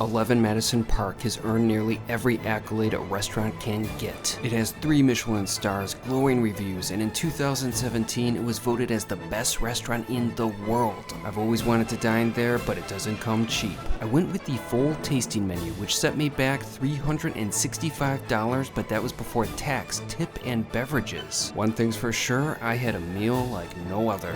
11 Madison Park has earned nearly every accolade a restaurant can get. It has 3 Michelin Stars, glowing reviews, and in 2017 it was voted as the best restaurant in the world. I've always wanted to dine there, but it doesn't come cheap. I went with the full tasting menu, which set me back $365, but that was before tax, tip, and beverages. One thing's for sure, I had a meal like no other.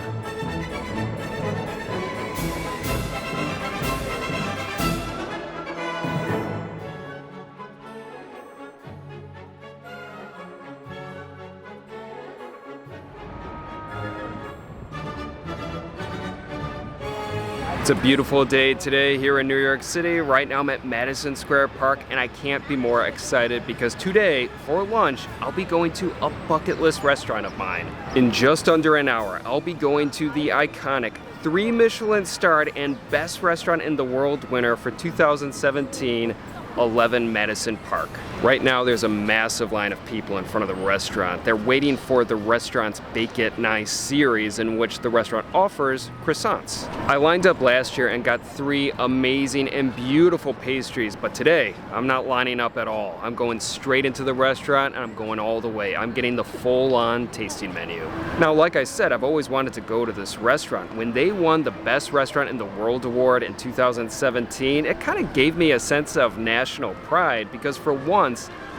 It's a beautiful day today here in New York City. Right now I'm at Madison Square Park and I can't be more excited because today, for lunch, I'll be going to a bucket list restaurant of mine. In just under an hour, I'll be going to the iconic 3 Michelin starred and best restaurant in the world winner for 2017, 11 Madison Park. Right now there's a massive line of people in front of the restaurant. They're waiting for the restaurant's Bake It Nice series, in which the restaurant offers croissants. I lined up last year and got 3 amazing and beautiful pastries, but today I'm not lining up at all. I'm going straight into the restaurant and I'm going all the way. I'm getting the full-on tasting menu. Now, like I said, I've always wanted to go to this restaurant. When they won the Best Restaurant in the World award in 2017, it kind of gave me a sense of national pride, because for once,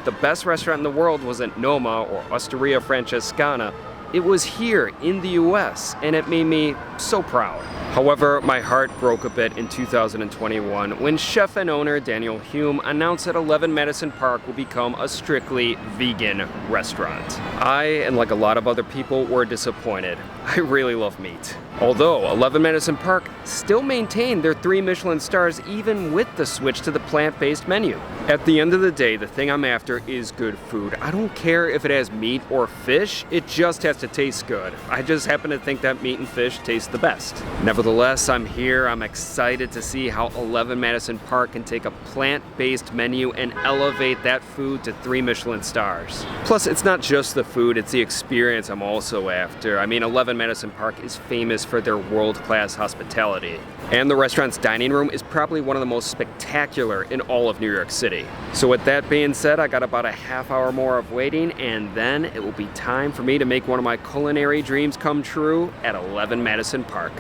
the best restaurant in the world wasn't Noma or Osteria Francescana. It was here in the US, and it made me so proud. However, my heart broke a bit in 2021 when chef and owner Daniel Humm announced that 11 Madison Park will become a strictly vegan restaurant. I, and like a lot of other people, were disappointed. I really love meat. Although 11 Madison Park still maintained their 3 Michelin stars even with the switch to the plant-based menu. At the end of the day, the thing I'm after is good food. I don't care if it has meat or fish, it just has to taste good. I just happen to think that meat and fish taste the best. Nevertheless, I'm here. I'm excited to see how 11 Madison Park can take a plant-based menu and elevate that food to 3 Michelin stars. Plus, it's not just the food, it's the experience I'm also after. I mean, 11 Madison Park is famous for their world-class hospitality. And the restaurant's dining room is probably one of the most spectacular in all of New York City. So with that being said, I got about a half hour more of waiting, and then it will be time for me to make one of my culinary dreams come true at 11 Madison Park.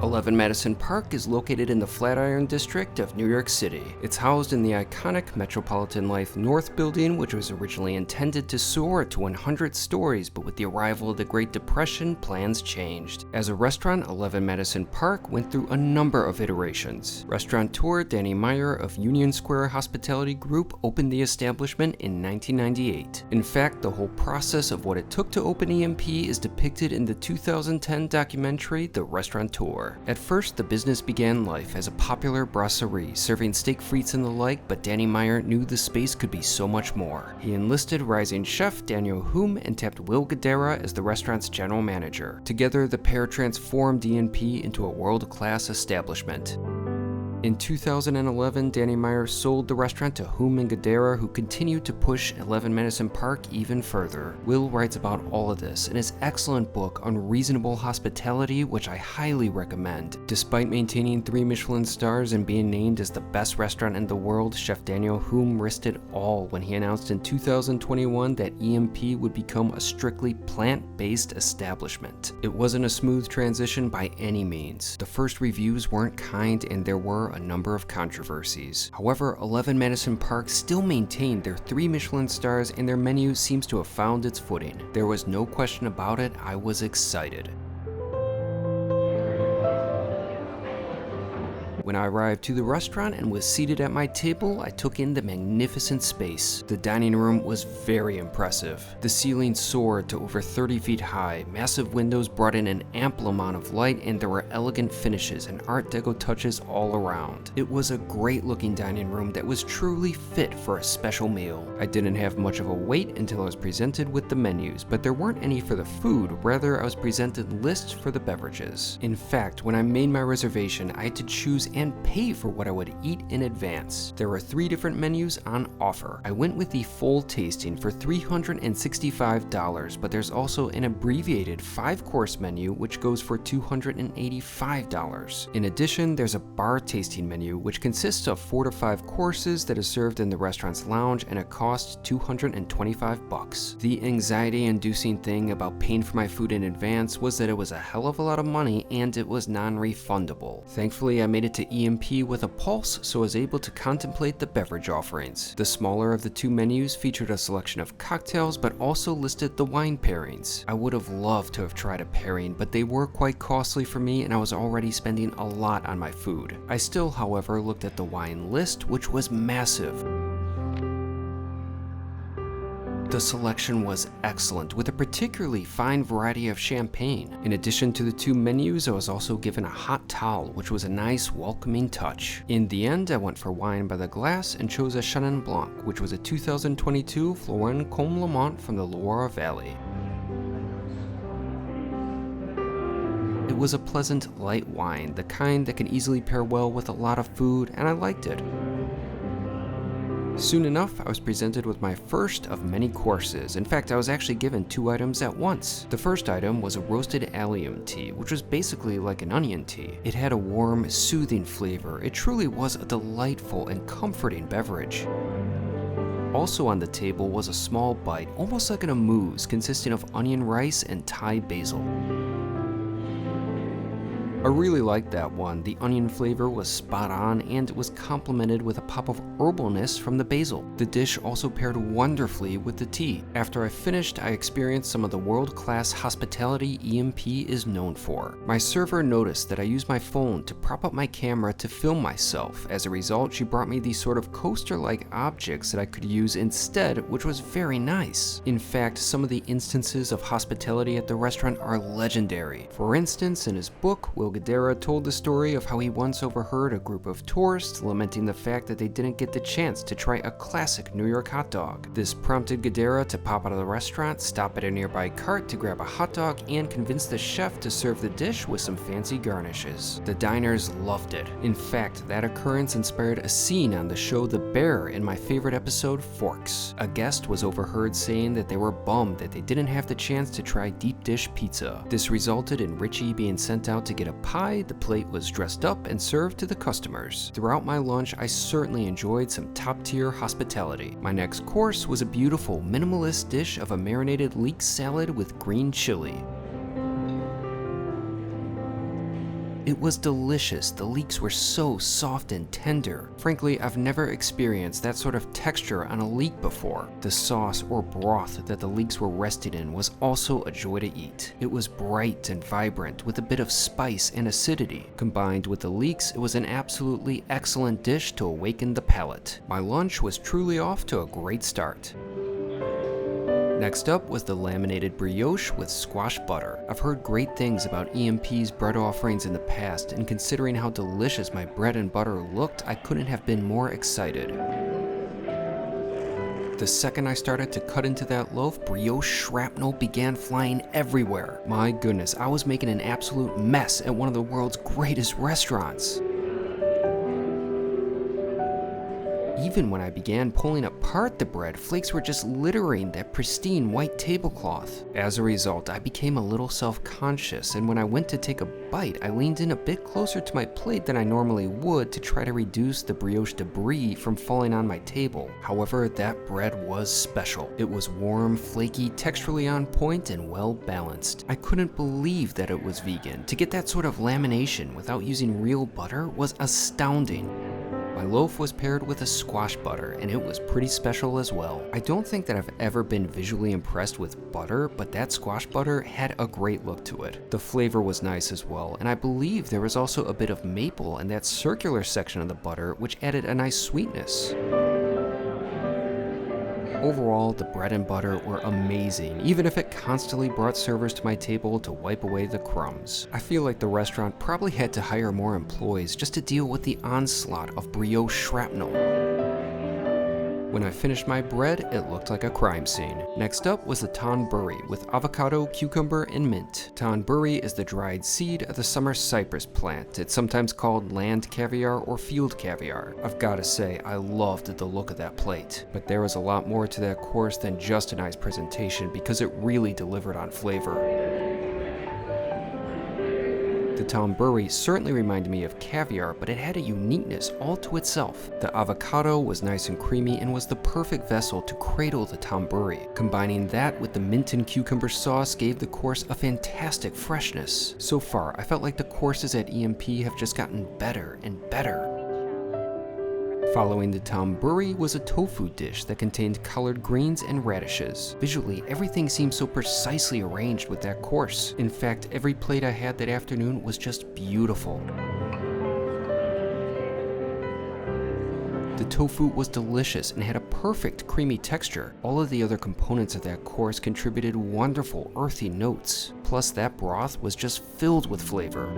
11 Madison Park is located in the Flatiron district of New York City. It's housed in the iconic Metropolitan Life North building, which was originally intended to soar to 100 stories, but with the arrival of the Great Depression, plans changed. As a restaurant, 11 Madison Park went through a number of iterations. Restaurateur Danny Meyer of Union Square Hospitality Group opened the establishment in 1998. In fact, the whole process of what it took to open EMP is depicted in the 2010 documentary, The Restaurateur. At first, the business began life as a popular brasserie, serving steak frites and the like, but Danny Meyer knew the space could be so much more. He enlisted rising chef Daniel Humm and tapped Will Guidara as the restaurant's general manager. Together, the pair transformed DNP into a world-class establishment. In 2011, Danny Meyer sold the restaurant to Humm and Guidara, who continued to push 11 Madison Park even further. Will writes about all of this in his excellent book, Unreasonable Hospitality, which I highly recommend. Despite maintaining 3 Michelin stars and being named as the best restaurant in the world, Chef Daniel Humm risked it all when he announced in 2021 that EMP would become a strictly plant-based establishment. It wasn't a smooth transition by any means. The first reviews weren't kind, and there were a number of controversies. However, 11 Madison Park still maintained their 3 Michelin stars, and their menu seems to have found its footing. There was no question about it, I was excited. When I arrived to the restaurant and was seated at my table, I took in the magnificent space. The dining room was very impressive. The ceiling soared to over 30 feet high, massive windows brought in an ample amount of light, and there were elegant finishes and Art Deco touches all around. It was a great looking dining room that was truly fit for a special meal. I didn't have much of a wait until I was presented with the menus, but there weren't any for the food, rather I was presented lists for the beverages. In fact, when I made my reservation, I had to choose and pay for what I would eat in advance. There were 3 different menus on offer. I went with the full tasting for $365, but there's also an abbreviated 5-course menu which goes for $285. In addition, there's a bar tasting menu which consists of 4 to 5 courses that is served in the restaurant's lounge, and it costs $225. The anxiety-inducing thing about paying for my food in advance was that it was a hell of a lot of money and it was non-refundable. Thankfully, I made it to EMP with a pulse, so I was able to contemplate the beverage offerings. The smaller of the 2 menus featured a selection of cocktails, but also listed the wine pairings. I would have loved to have tried a pairing, but they were quite costly for me and I was already spending a lot on my food. I still, however, looked at the wine list, which was massive. The selection was excellent, with a particularly fine variety of champagne. In addition to the 2 menus, I was also given a hot towel, which was a nice, welcoming touch. In the end, I went for wine by the glass and chose a Chenin Blanc, which was a 2022 Florian Comme Le Mont from the Loire Valley. It was a pleasant, light wine, the kind that can easily pair well with a lot of food, and I liked it. Soon enough, I was presented with my first of many courses. In fact, I was actually given 2 items at once. The first item was a roasted allium tea, which was basically like an onion tea. It had a warm, soothing flavor. It truly was a delightful and comforting beverage. Also on the table was a small bite, almost like an amuse, consisting of onion rice and Thai basil. I really liked that one. The onion flavor was spot on and it was complemented with a pop of herbalness from the basil. The dish also paired wonderfully with the tea. After I finished, I experienced some of the world-class hospitality EMP is known for. My server noticed that I used my phone to prop up my camera to film myself. As a result, she brought me these sort of coaster-like objects that I could use instead, which was very nice. In fact, some of the instances of hospitality at the restaurant are legendary. For instance, in his book, Will Guidara told the story of how he once overheard a group of tourists lamenting the fact that they didn't get the chance to try a classic New York hot dog. This prompted Guidara to pop out of the restaurant, stop at a nearby cart to grab a hot dog, and convince the chef to serve the dish with some fancy garnishes. The diners loved it. In fact, that occurrence inspired a scene on the show The Bear in my favorite episode, Forks. A guest was overheard saying that they were bummed that they didn't have the chance to try deep dish pizza. This resulted in Richie being sent out to get a pie. The plate was dressed up and served to the customers. Throughout my lunch, I certainly enjoyed some top-tier hospitality. My next course was a beautiful, minimalist dish of a marinated leek salad with green chili. It was delicious. The leeks were so soft and tender. Frankly, I've never experienced that sort of texture on a leek before. The sauce or broth that the leeks were resting in was also a joy to eat. It was bright and vibrant with a bit of spice and acidity. Combined with the leeks, it was an absolutely excellent dish to awaken the palate. My lunch was truly off to a great start. Next up was the laminated brioche with squash butter. I've heard great things about EMP's bread offerings in the past, and considering how delicious my bread and butter looked, I couldn't have been more excited. The second I started to cut into that loaf, brioche shrapnel began flying everywhere. My goodness, I was making an absolute mess at one of the world's greatest restaurants. Even when I began pulling apart the bread, flakes were just littering that pristine white tablecloth. As a result, I became a little self-conscious, and when I went to take a bite, I leaned in a bit closer to my plate than I normally would to try to reduce the brioche debris from falling on my table. However, that bread was special. It was warm, flaky, texturally on point, and well balanced. I couldn't believe that it was vegan. To get that sort of lamination without using real butter was astounding. My loaf was paired with a squash butter, and it was pretty special as well. I don't think that I've ever been visually impressed with butter, but that squash butter had a great look to it. The flavor was nice as well, and I believe there was also a bit of maple in that circular section of the butter, which added a nice sweetness. Overall, the bread and butter were amazing, even if it constantly brought servers to my table to wipe away the crumbs. I feel like the restaurant probably had to hire more employees just to deal with the onslaught of brioche shrapnel. When I finished my bread, it looked like a crime scene. Next up was the tonburi with avocado, cucumber, and mint. Tonburi is the dried seed of the summer cypress plant. It's sometimes called land caviar or field caviar. I've gotta say, I loved the look of that plate. But there was a lot more to that course than just a nice presentation because it really delivered on flavor. The tonburi certainly reminded me of caviar, but it had a uniqueness all to itself. The avocado was nice and creamy and was the perfect vessel to cradle the tonburi. Combining that with the mint and cucumber sauce gave the course a fantastic freshness. So far, I felt like the courses at EMP have just gotten better and better. Following the tonburi was a tofu dish that contained collard greens and radishes. Visually, everything seemed so precisely arranged with that course. In fact, every plate I had that afternoon was just beautiful. The tofu was delicious and had a perfect creamy texture. All of the other components of that course contributed wonderful earthy notes. Plus, that broth was just filled with flavor.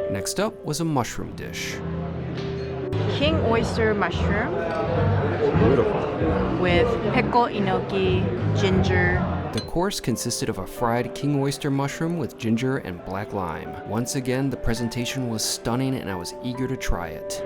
Next up was a mushroom dish. King oyster mushroom Beautiful. with pickled enoki, ginger. The course consisted of a fried king oyster mushroom with ginger and black lime. Once again, the presentation was stunning and I was eager to try it.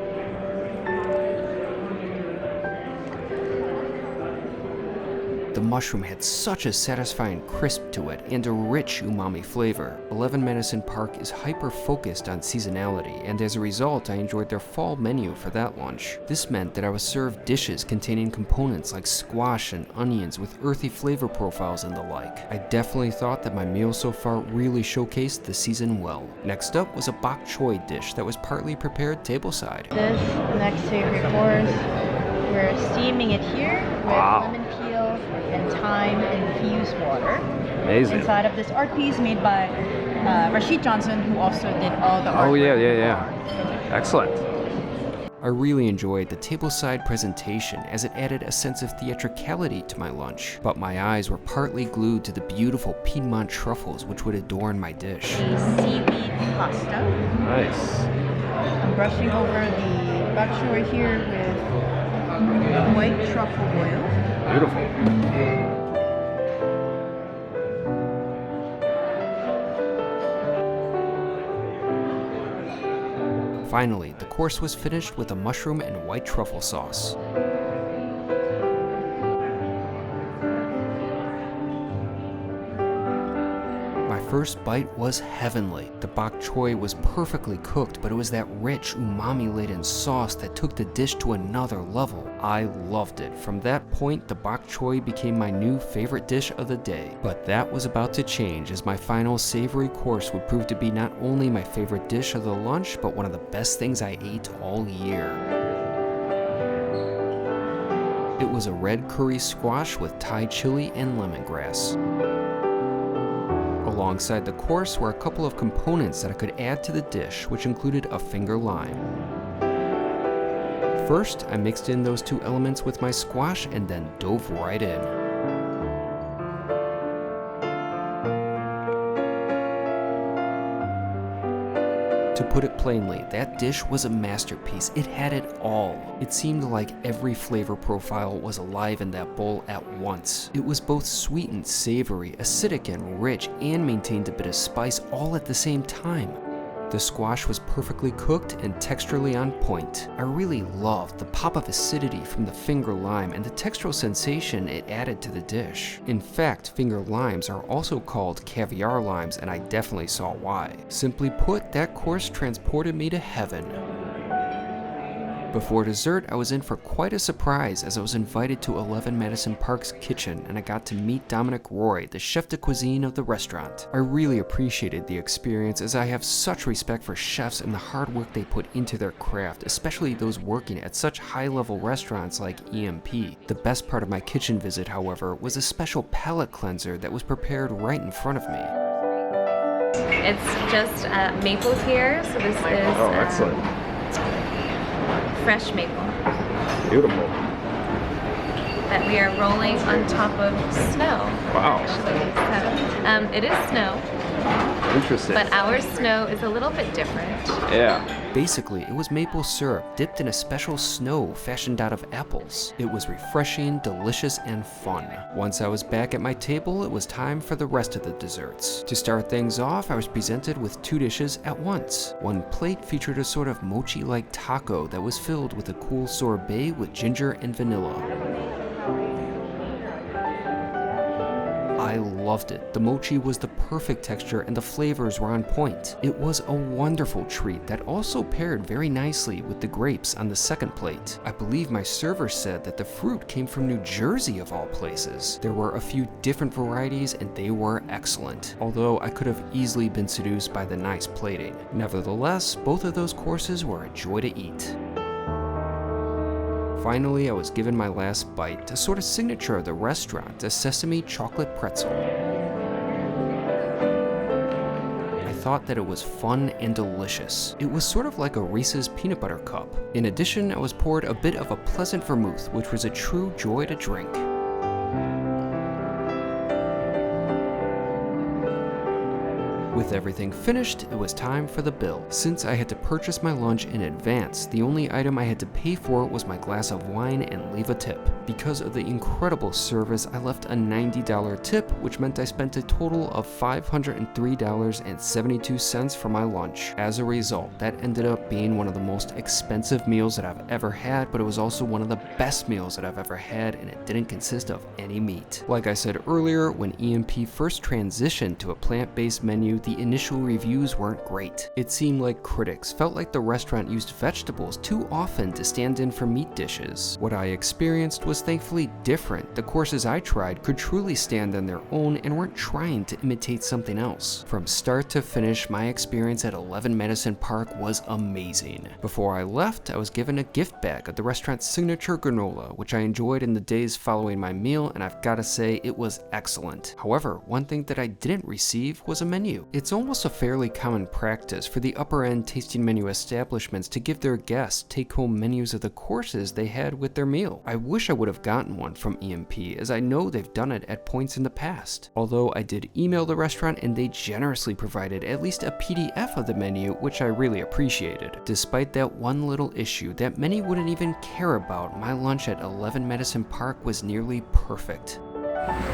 The mushroom had such a satisfying crisp to it and a rich umami flavor. 11 Madison Park is hyper-focused on seasonality, and as a result, I enjoyed their fall menu for that lunch. This meant that I was served dishes containing components like squash and onions with earthy flavor profiles and the like. I definitely thought that my meal so far really showcased the season well. Next up was a bok choy dish that was partly prepared tableside. This next to your course, we're steaming it here with lemon peel and thyme infused water. Amazing. Inside of this art piece made by Rashid Johnson, who also did all the art. Oh, yeah. Excellent. I really enjoyed the tableside presentation as it added a sense of theatricality to my lunch, but my eyes were partly glued to the beautiful Piedmont truffles which would adorn my dish. The seaweed pasta. Nice. I'm brushing over the bok choy here with white truffle oil. Beautiful. Finally, the course was finished with a mushroom and white truffle sauce. My first bite was heavenly. The bok choy was perfectly cooked, but it was that rich, umami-laden sauce that took the dish to another level. I loved it. From that point, the bok choy became my new favorite dish of the day. But that was about to change, as my final savory course would prove to be not only my favorite dish of the lunch, but one of the best things I ate all year. It was a red curry squash with Thai chili and lemongrass. Alongside the course were a couple of components that I could add to the dish, which included a finger lime. First, I mixed in those two elements with my squash and then dove right in. To put it plainly, that dish was a masterpiece. It had it all. It seemed like every flavor profile was alive in that bowl at once. It was both sweet and savory, acidic and rich, and maintained a bit of spice all at the same time. The squash was perfectly cooked and texturally on point. I really loved the pop of acidity from the finger lime and the textural sensation it added to the dish. In fact, finger limes are also called caviar limes, and I definitely saw why. Simply put, that course transported me to heaven. Before dessert, I was in for quite a surprise as I was invited to 11 Madison Park's kitchen and I got to meet Dominic Roy, the chef de cuisine of the restaurant. I really appreciated the experience as I have such respect for chefs and the hard work they put into their craft, especially those working at such high-level restaurants like EMP. The best part of my kitchen visit, however, was a special palate cleanser that was prepared right in front of me. It's just maple here, so this is Excellent. fresh maple Beautiful. that we are rolling on top of snow. Wow. Actually, so, it is snow, Interesting. but our snow is a little bit different. Yeah. Basically, it was maple syrup dipped in a special snow fashioned out of apples. It was refreshing, delicious, and fun. Once I was back at my table, it was time for the rest of the desserts. To start things off, I was presented with 2 dishes at once. One plate featured a sort of mochi-like taco that was filled with a cool sorbet with ginger and vanilla. I loved it. The mochi was the perfect texture and the flavors were on point. It was a wonderful treat that also paired very nicely with the grapes on the second plate. I believe my server said that the fruit came from New Jersey of all places. There were a few different varieties and they were excellent, although I could have easily been seduced by the nice plating. Nevertheless, both of those courses were a joy to eat. Finally, I was given my last bite, a sort of signature of the restaurant, a sesame chocolate pretzel. I thought that it was fun and delicious. It was sort of like a Reese's peanut butter cup. In addition, I was poured a bit of a pleasant vermouth, which was a true joy to drink. With everything finished, it was time for the bill. Since I had to purchase my lunch in advance, the only item I had to pay for was my glass of wine and leave a tip. Because of the incredible service, I left a $90 tip, which meant I spent a total of $503.72 for my lunch. As a result, that ended up being one of the most expensive meals that I've ever had, but it was also one of the best meals that I've ever had, and it didn't consist of any meat. Like I said earlier, when EMP first transitioned to a plant-based menu, the initial reviews weren't great. It seemed like critics felt like the restaurant used vegetables too often to stand in for meat dishes. What I experienced was thankfully different. The courses I tried could truly stand on their own and weren't trying to imitate something else. From start to finish, my experience at 11 Madison Park was amazing. Before I left, I was given a gift bag of the restaurant's signature granola, which I enjoyed in the days following my meal, and I've gotta say it was excellent. However, one thing that I didn't receive was a menu. It's almost a fairly common practice for the upper-end tasting menu establishments to give their guests take-home menus of the courses they had with their meal. I wish I would have gotten one from EMP, as I know they've done it at points in the past. Although I did email the restaurant and they generously provided at least a PDF of the menu, which I really appreciated. Despite that one little issue that many wouldn't even care about, my lunch at 11 Madison Park was nearly perfect.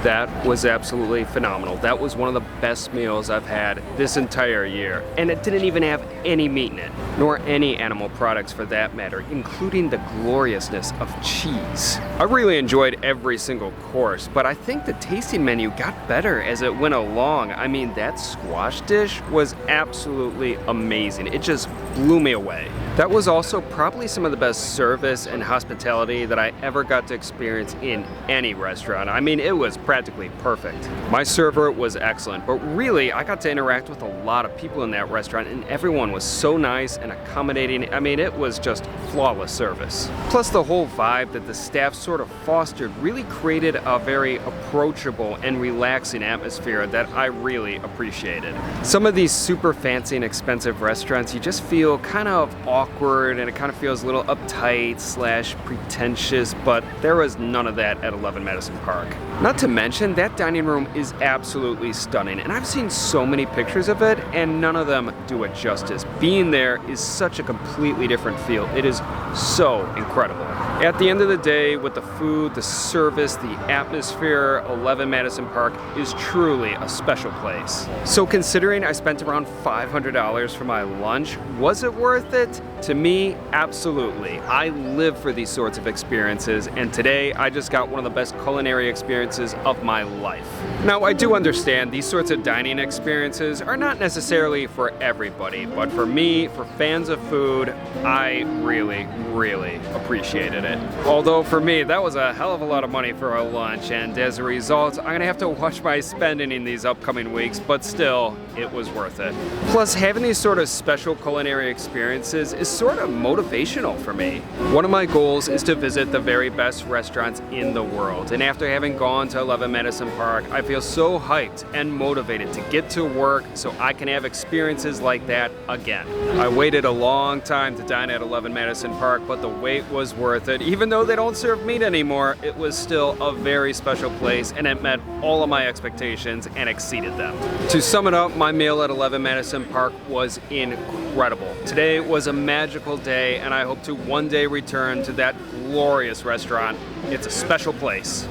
That was absolutely phenomenal. That was one of the best meals I've had this entire year. And it didn't even have any meat in it, nor any animal products for that matter, including the gloriousness of cheese. I really enjoyed every single course, but I think the tasting menu got better as it went along. I mean, that squash dish was absolutely amazing. It just blew me away. That was also probably some of the best service and hospitality that I ever got to experience in any restaurant. I mean, it was practically perfect. My server was excellent, but really I got to interact with a lot of people in that restaurant and everyone was so nice and accommodating. I mean, it was just flawless service. Plus the whole vibe that the staff sort of fostered really created a very approachable and relaxing atmosphere that I really appreciated. Some of these super fancy and expensive restaurants, you just feel kind of awkward and it kind of feels a little uptight / pretentious, but there was none of that at 11 Madison Park. Not to mention, that dining room is absolutely stunning, and I've seen so many pictures of it, and none of them do it justice. Being there is such a completely different feel. It is so incredible. At the end of the day, with the food, the service, the atmosphere, 11 Madison Park is truly a special place. So considering I spent around $500 for my lunch, was it worth it? To me, absolutely. I live for these sorts of experiences, and today I just got one of the best culinary experiences of my life. Now, I do understand these sorts of dining experiences are not necessarily for everybody, but for me, for fans of food, I really, really appreciated it. Although for me, that was a hell of a lot of money for a lunch, and as a result, I'm gonna have to watch my spending in these upcoming weeks, but still, it was worth it. Plus, having these sort of special culinary experiences is sort of motivational for me. One of my goals is to visit the very best restaurants in the world, and after having gone to 11 Madison Park, I feel so hyped and motivated to get to work so I can have experiences like that again. I waited a long time to dine at 11 Madison Park, but the wait was worth it good. Even though they don't serve meat anymore, it was still a very special place and it met all of my expectations and exceeded them. To sum it up, my meal at 11 Madison Park was incredible. Today was a magical day and I hope to one day return to that glorious restaurant. It's a special place.